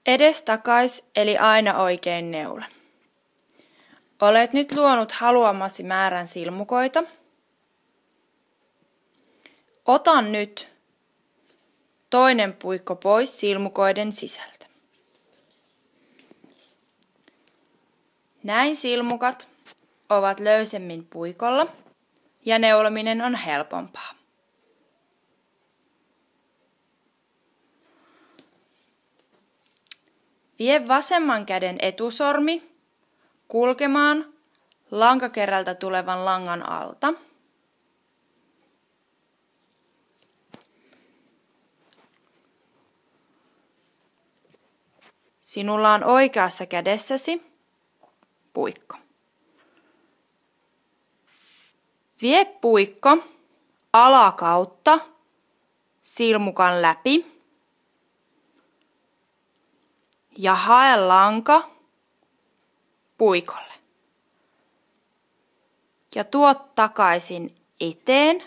Edestakais eli aina oikein neula. Olet nyt luonut haluamasi määrän silmukoita. Ota nyt toinen puikko pois silmukoiden sisältä. Näin silmukat ovat löysemmin puikolla ja neulominen on helpompaa. Vie vasemman käden etusormi kulkemaan lankakerralta tulevan langan alta. Sinulla on oikeassa kädessäsi puikko. Vie puikko alakautta silmukan läpi ja hae lanka puikolle. Ja tuo takaisin eteen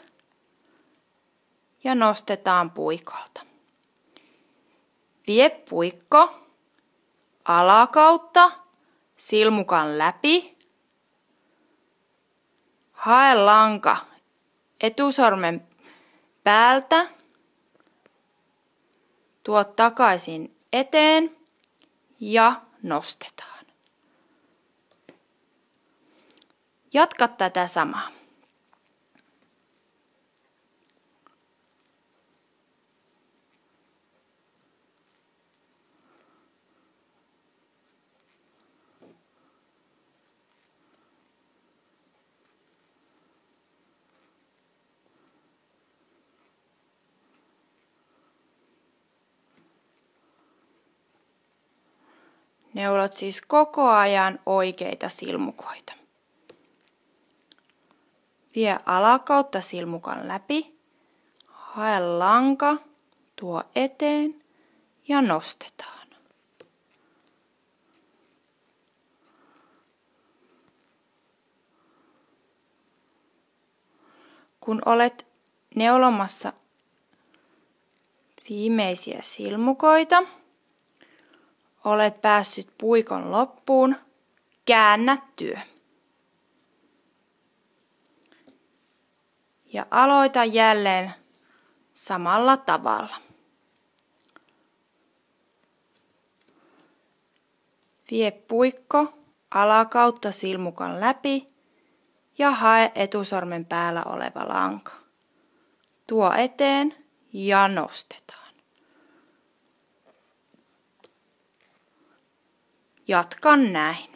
ja nostetaan puikolta. Vie puikko alakautta silmukan läpi. Hae lanka etusormen päältä. Tuo takaisin eteen ja nostetaan. Jatka tätä samaa. Neulot siis koko ajan oikeita silmukoita. Vie alakautta silmukan läpi, hae lanka, tuo eteen ja nostetaan. Kun olet neulomassa viimeisiä silmukoita, olet päässyt puikon loppuun, käännä työ. Ja aloita jälleen samalla tavalla. Vie puikko alakautta silmukan läpi ja hae etusormen päällä oleva lanka. Tuo eteen ja nostetaan. Jatka näin.